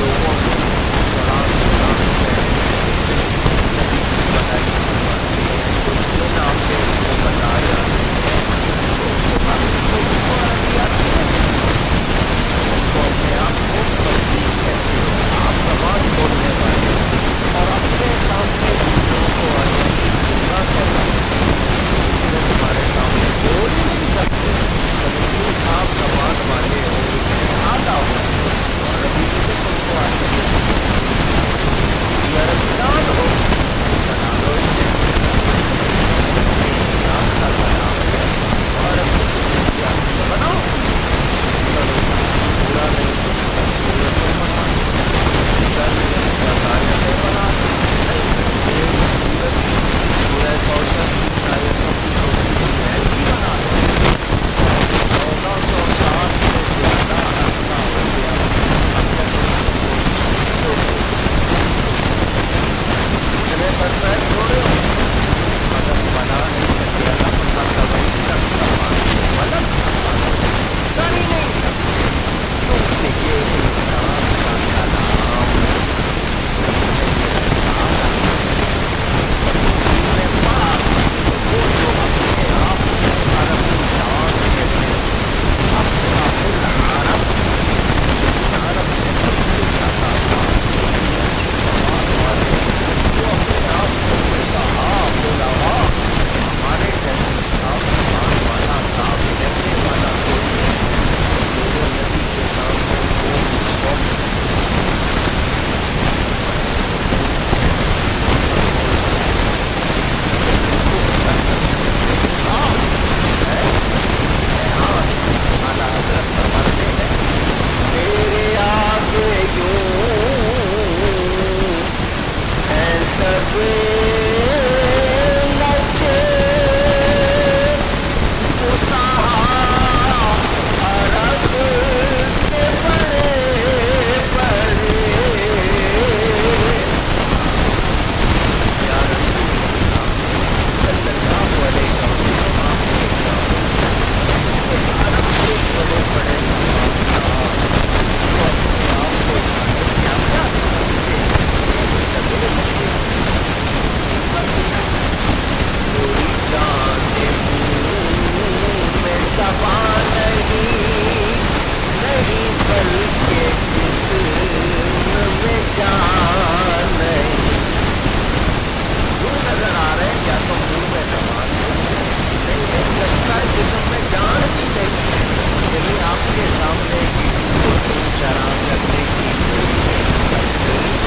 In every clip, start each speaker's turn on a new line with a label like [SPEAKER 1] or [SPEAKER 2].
[SPEAKER 1] لوگوں نے قرآن سنا ہے، نبی کی بھلائی فرماتے ہیں، کوئی دن آپ کو بتا جاتے ہیں تو اس کے بعد اس کو اردو عربی آتی ہے، اس کو اپنے آپ کو فصیح کہتے ہیں، صاف زبان بولنے والے، اور اپنے سامنے چیزوں کو عجیب گنگا کہلاتے ہیں کہ دوسرے تمہارے سامنے بول ہی نہیں سکتے، جب اتنی صاف زبان والے ہو، اتنے اعلیٰ ہو، تو عربی بھی تو تم کو آتی ہے، تم بھی عربی دان ہو، تو بنا لو اسے، یہ انسان کا کلام ہے تو عربی تمہیں بھی آتی ہے، بناؤ، چلو جی پورا نہیں تو چند سورتیں بنا دو، چند نہیں 10 آیتیں بنا دو، نہیں ایک سورت کی سورہ کوثر کی ان آیتوں کی چھوٹی سی بحث ہی بنا دو، اور 1400 سال سے زیادہ عرصہ ہو گیا، اب کیا تم اس میں کوئی چیز نہیں جوڑتے، اتنے پرفیکٹ تھوڑے ہو، مگر بنا نہیں سکے، لم تتبین الصفات، ولن تفعلوا، کر ہی نہیں سکتے، کیونکہ یہ انسان کا کلام ہے، اس میں یہ الفاظ آتے ہیں، اور جو دل میں پڑا تو وہ جو اپنے آپ کو عربی دان کہتے ہیں، افصح العرب، جن عرب میں سب سے زیادہ فصیح اچھی زبان والے، جو اپنے آپ کو فصحاء بلاغا، ہمارے جیسی صاف زبان والا، صاف لہجے والا کوئی نہیں، میرے نبی کے سامنے قوم صم، خاموش، بالکل سرکش، صاف ہے، ریحان، اعلیٰ حضرت فرماتے ہیں تیرے آگے یوں ہے تب لچے فصحا عرب کے بڑے بڑے، یا رسول اللہ صلی اللہ علیہ وسلم، آپ نے جان لیجیے کہ عرب کے بڑے بڑے زباندار جو اپنے آپ کو جانے کیا کیا سمجھتے ہیں، ایک لبے لگے ہوئے ہیں، ایک بات سنیے، کوئی جانے منہ میں زبان نہیں، نہیں بلکہ جسم میں جان نہیں، یوں نظر آ رہے ہیں یا تو منہ میں زبان نہیں ہے، نہیں نہیں لگتا ہے جسم میں جان ہی نہیں ہے، یعنی آپ کے سامنے کسی کو چوں چرا کرنے کی کوئی حیثیت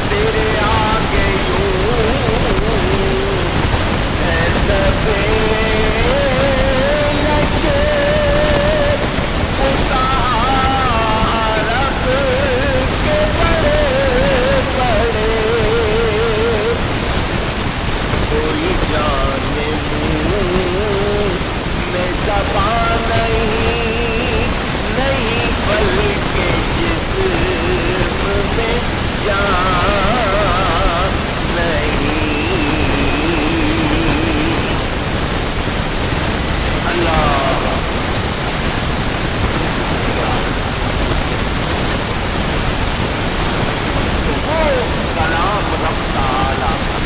[SPEAKER 1] تیرے آگے یوں ہے دبے لچے فصحا عرب کے بڑے بڑے، کوئی جانے منہ میں زبان نہیں، نہیں بلکہ جسم میں جان نہیں، اللہ اکبر، اللہ اکبر، تو وہ کلام رب تعالی کا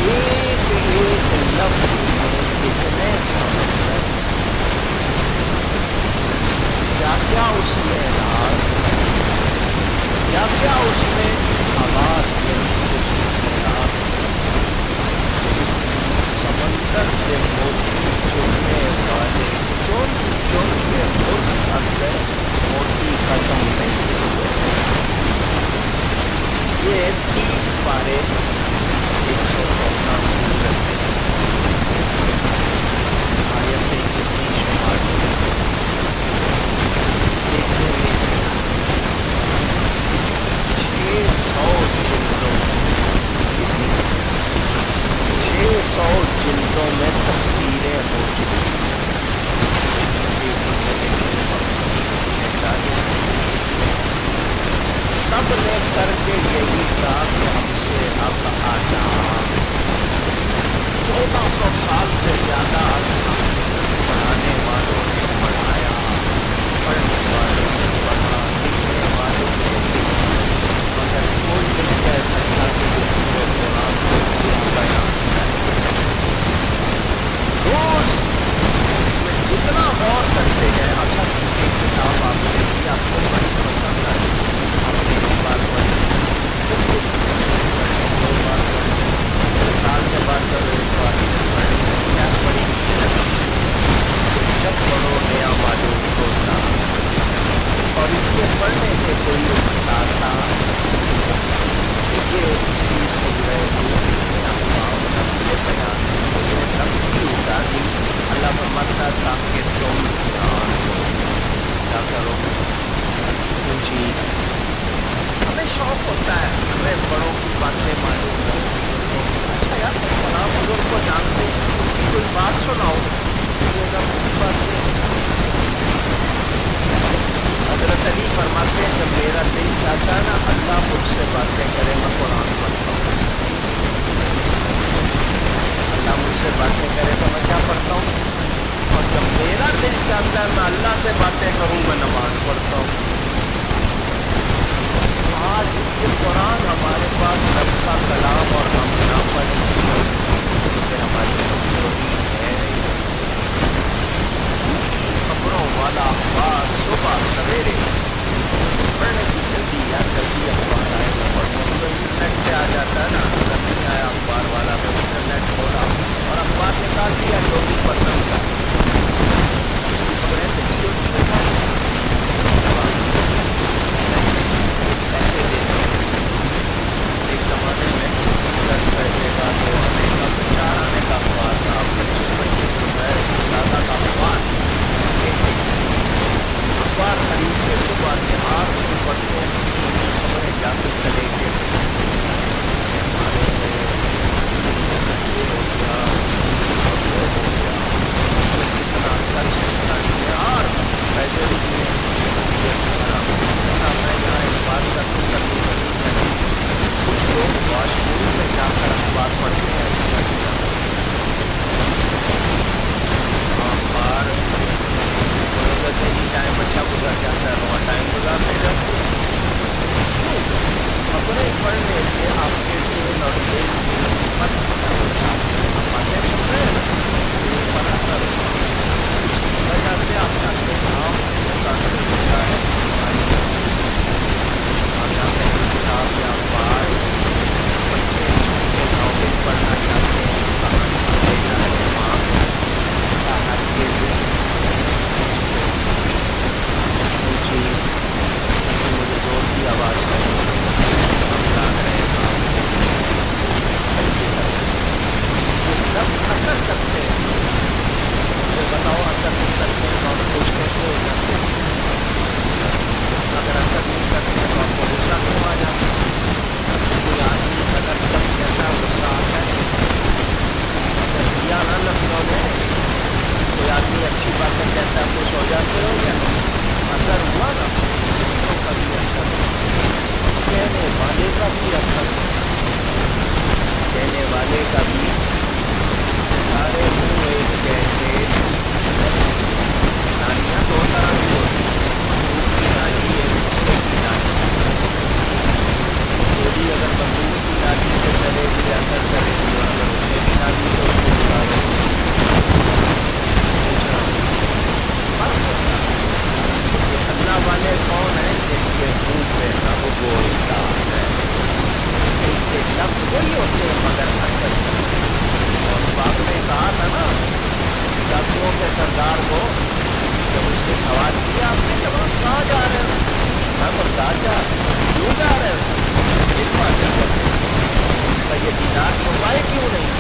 [SPEAKER 1] ایک ایک لفظ میں کتنے سمندر ہیں، کیا کیا اس میں راز ہے، کیا کیا اس میں حواس یعنی خصوصیات ہیں، اس سمندر سے موتی چننے والے چن کے خود تھک گئے، موتی ختم نہیں ہوئے، یہ 30 پارے 114 سورتیں، آیتیں کتنی شمار کریں، دیکھیں ایک اس کی 600 جلدوں میں کتنی 600 جلدوں میں تفسیریں ہو چکی ہیں، ایک ایک سمجھیے 40 سب نے کر کے یہی کہا کہ ہم سے اب آزاد، 1400 سال سے زیادہ عرصہ پڑھانے والوں نے پڑھایا، پڑھنے والوں نے پڑھا، لکھنے کہ کوئی بتا تھا کہ یہ چیز ہو رہے تھے اس میں اقوام نقل بیان مجھے نقلی اتاری اللہ فرماتا تھا کہ تم جان لو کیا کرو جی ہمیں شوق ہوتا ہے ہمیں بڑوں کی باتیں معلوم ہو بزرگوں کی اچھا یار تم فلاں بزرگ کو جانتے ان کی کوئی بات سناؤ یہ نہ بات نہیں حضرت علی فرماتے ہیں جب میرا دل چاہتا ہے نا اللہ مجھ سے باتیں کرے میں قرآن پڑھتا ہوں اللہ مجھ سے باتیں کرے تو میں کیا پڑھتا ہوں اور جب میرا دل چاہتا ہے میں اللہ سے باتیں کروں میں نماز پڑھتا ہوں آج یہ قرآن ہمارے پاس رب کا کلام اور ہم نہ پڑھیں کہ ہماری کمزوری ہے جھوٹی خبروں والا اخبار صبح سویرے پڑھنے کی جلدی یا جلدی اخبار آئے تو پڑھوں تو انٹرنیٹ پہ آ جاتا ہے نا اگر نہیں آیا اخبار والا تو انٹرنیٹ کھولا اور اخبار نکال دیا جو بھی پسند کا اس کی خبریں سچی ہوتی ہے پیسے دیتے ہیں ایک زمانے میں 10 پیسے کا 2 آنے کا 4 آنے کا اخبار تھا 25 روپئے زیادہ کا اخبار اخبار خرید کے صبح نہار کو پڑھتے ہیں سیدھی خبریں جا کے چلے گئے ہمارے یہ ہو گیا اور وہ ہو گیا کتنا سچ کتنا نہار پیسے بھی ملے اچھا میں یہاں ایک بات کروں کچھ لوگ واش روم میں جا کر اخبار پڑھتے ہیں اخبار ٹائم اچھا گزر جاتا ہے وہاں ٹائم گزارتے جاتے ہیں خبریں پڑھنے سے آپ کے دل اور دل پر اثر ہوتا ہے آپ باتیں سن رہے ہیں دل پر اثر ہوتا ہے اس کی وجہ سے آپ کا دماغ متاثر ہوتا ہے آپ جانتے ہیں کتاب یا اخبار بچے ناول پڑھنا چاہتے ہیں کہانیاں دیکھنا ہے دماغ ایسا ہر کے دن جی مجھے زور کی آواز ہے ہم جان رہے ہیں آپ یہ لفظ اثر کرتے ہیں مجھے بتاؤ اثر نہیں کرتے ہیں تو آپ خوش کیسے ہو جاتے ہیں اگر اثر نہیں کرتے ہیں تو آپ کو غصہ کیوں آ جاتا ہے کوئی آدمی اگر سب کہتا ہے غصہ آتا ہے اگر دیا نا لفظوں نے کوئی آدمی اچھی باتیں کہتا ہے خوش ہو جاتے ہو گیا اثر ہوا نا دوسروں کا بھی اثر کہنے والے کا بھی اثر کہنے والے کا بھی سارے منہ ایک جیسے نالیاں 2 طرح کی ہوتی ہیں بندوق کی نالی ایک دوسرے کی نالی گولی اگر بندوق کی نالی سے چلے گی اثر کرے گی اور اگر دوسرے کی نالی سے اس کو گزارے گی فرق ہوتا ہے یہ اللہ والے کون ہیں جن کے منہ سے رب بولتا ہے ان کے لفظ وہی ہوتے ہیں مگر اثر اور باپ نے کہا تھا نا ڈاکوؤں کے سردار کو جب اس سے سوال کیا آپ نے جواب کہاں جا رہے ہو میں بردار جا کیوں جا رہے ہو علم حاصل کرتے یہ دینار چھپائے کیوں نہیں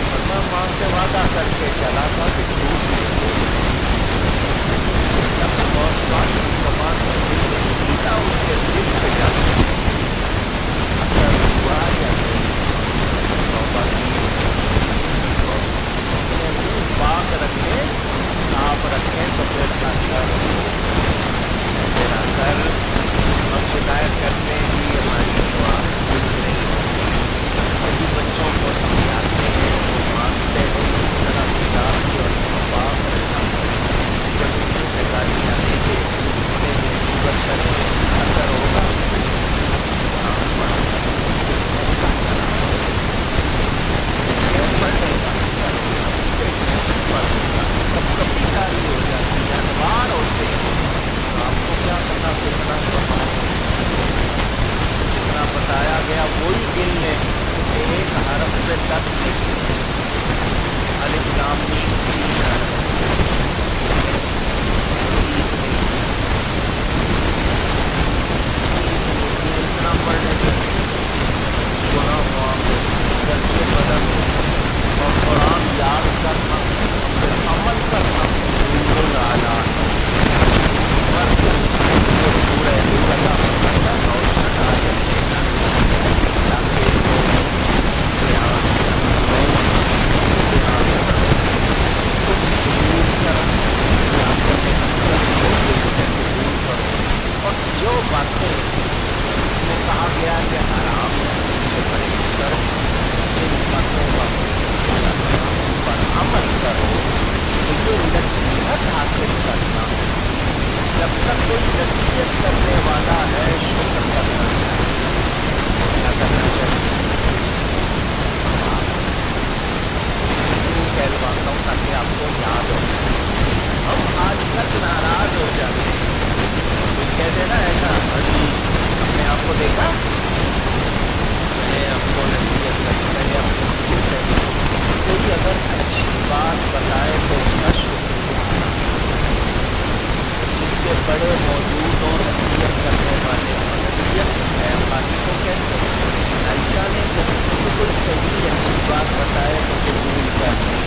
[SPEAKER 1] اور میں ماں سے وعدہ کر کے چلا تھا کہ جھوٹ نہیں بولے زبان سے سیدھا اس کے دل پہ جاتا اثر ہوا یا نہیں توبہ کی اپنے منہ پاک رکھیں صاف رکھیں تو پھر اثر پھر اثر ہم شکایت کرتے ہیں کہ ہماری دعا نہیں ہوتی بچوں کو سمجھاتے ہیں وہ مانتے نہیں ذرا کتاب کی اور پاک رکھنا جب ان سے گالیاں سیکھے اثر ہوگا پڑھنے کا اثر جسم پر ہوگا کب کبھی کاری ہو جاتی ہے انوار ہوتے ہیں آپ کو کیا پتا کتنا سوال جتنا بتایا گیا وہی گن لیں ایک حرف سے 10 لکھ الف لام میم 3 حرف 30 نہیں باتیں اس میں کہا گیا کہ حرام ہے ان سے پرہیز کرو، ان باتوں پر عمل کرو، تو یہ نصیحت حاصل کرنا ہے۔ جب تک کوئی نصیحت کرنے والا ہے شکر کرنا چاہیے، کیا کرنا چاہیے؟ نماز۔ کیوں کہلواتا ہوں؟ تاکہ آپ کو یاد ہو جائے۔ ہم آج کل ناراض ہو جاتے ہیں، کوئی کہہ دے نا ایسا، ہاں جی اپنے آپ کو دیکھا، میں نے ہم کو نصیحت کری، میں نے اپنی بیوی کہی، کوئی اگر اچھی بات بتائے تو اس کا شکریہ ادا کرو، جس کے بڑے موجود ہوں نصیحت کرنے والے ہوں، نصیحت ہے باقی کو کہتے ہیں۔ عائشہ نے کہی تھی کہ کوئی صحیح اچھی بات بتائے تو قبول کر لیں۔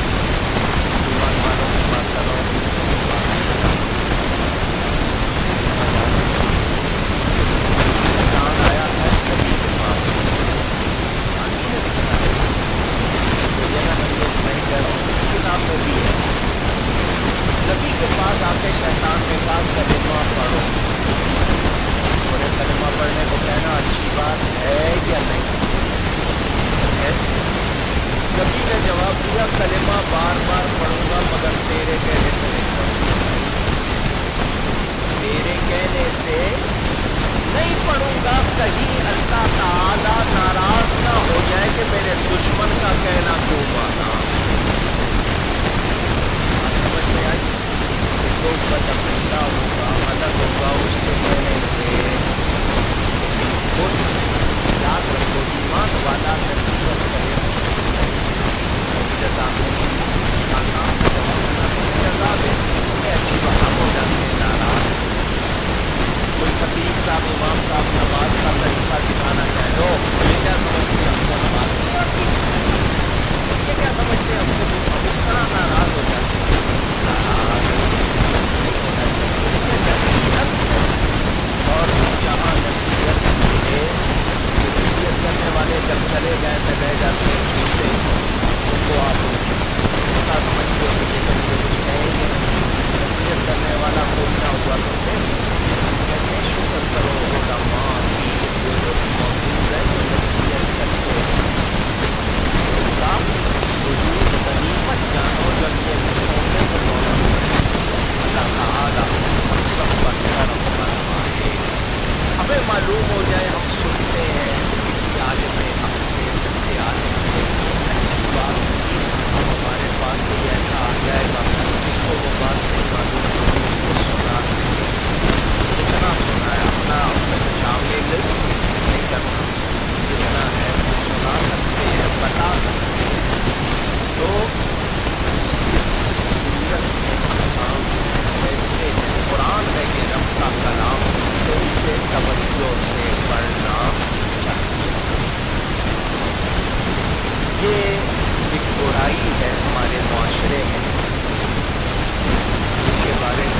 [SPEAKER 1] ایمان والوں کی بات کر رہا ہوں، دوسروں کی بات نہیں بتا رہا ہوں۔ شیطان آیا تھا ایک نبی کے پاس، قرآن ہی میں لکھا ہے، کوئی جگہ نہیں ہے کہ میں ہی کہہ رہا ہوں، کسی کتاب میں بھی ہے۔ نبی کے پاس آ کے شیطان نے کہا کلمہ پڑھو، بولے کلمہ پڑھنے کو کہنا اچھی بات ہے یا نہیں ہے؟ نبی نے جواب دیا کلمہ بار بار پڑھوں گا مگر تیرے کہنے سے نہیں پڑھوں گا، تیرے کہنے سے نہیں پڑھوں گا، کہیں اللہ تعالی ناراض نہ ہو جائے کہ میرے دشمن کا کہنا کیوں مانا۔ بات سمجھ میں آئی؟ کہ جو بدعقیدہ ہوگا، الگ ہوگا، اس کے کہنے سے لیکن خود یاد رکھو، ایمان والا نصیحت کرے تو شکریہ کرے، کبھی جزا میں نہیں، آسان کا جواب نہ دے، جزا دے، تمہیں اچھی بات، ہم ہو جاتے ہیں ناراض، کوئی خطیب صاحب امام صاحب نماز کا طریقہ سکھانا چاہیں، لو یہ کیا سمجھتے ہیں ہم کو نماز نہیں آتی، یہ کیا سمجھتے ہیں ہم کو، ہم اس طرح ناراض ہو جاتے ہیں۔ ناراض نہیں ہونا چاہیے، اس میں نصیحت ہے، اور جہاں نصیحت ملے، کوئی نصیحت کرنے والے جب چلے گئے تو رہ جاتے ہیں جھوٹے، ان کو آپ جھوٹا سمجھتے ہو کہ یہ تو مجھے کچھ کہیں گے نہیں، نصیحت کرنے والا کوئی نہ ہوا تو پھر کہتے ہیں شکر کرو علماء پیر بزرگ موجود ہیں جو نصیحت کرتے ہیں، ان کا وجود غنیمت جانو، جب یہ نہیں ہوں گے تو دونوں نکلیں گے۔ اللہ تعالی ہم سب پر کرم فرمائے۔ ہمیں معلوم ہو جائے، ہم سنتے ہیں کسی عالم حق سے، سچے عالم سے اچھی بات ہوگی، اب ہمارے پاس کوئی ایسا آ جائے گا جس کو وہ بات نہیں معلوم ہوگی، اس کو سنا سکتے ہیں، جتنا سنا ہے اپنا اس میں سے شامل نہیں کرنا، جتنا ہے وہ سنا سکتے ہیں، بتا سکتے ہیں۔ تو اس صورت میں ہم کہتے ہیں قرآن ہے یہ رب کا کلام، تو اسے توجہ سے پڑھنا چاہیے۔ یہ ایک برائی ہے ہمارے معاشرے میں، جس کے بارے میں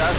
[SPEAKER 1] 10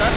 [SPEAKER 1] 10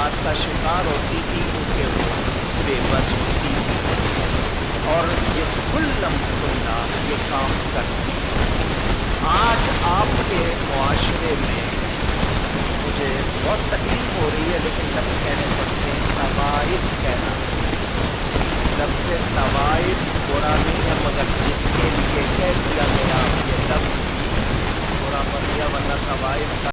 [SPEAKER 1] بات کا شکار ہوتی تھی کیونکہ وہ بے بس ہوتی تھی اور یہ کلم کلنا یہ کام کرتی ہے۔ آج آپ کے معاشرے میں مجھے بہت تکلیف ہو رہی ہے لیکن لفظ کہنے پڑتے ہیں، طوائف کہنا۔ لفظ طوائف برا نہیں ہے مگر جس کے لیے کہہ دیا گیا یہ لفظ بھی برا بن گیا، ورنہ طوائف کا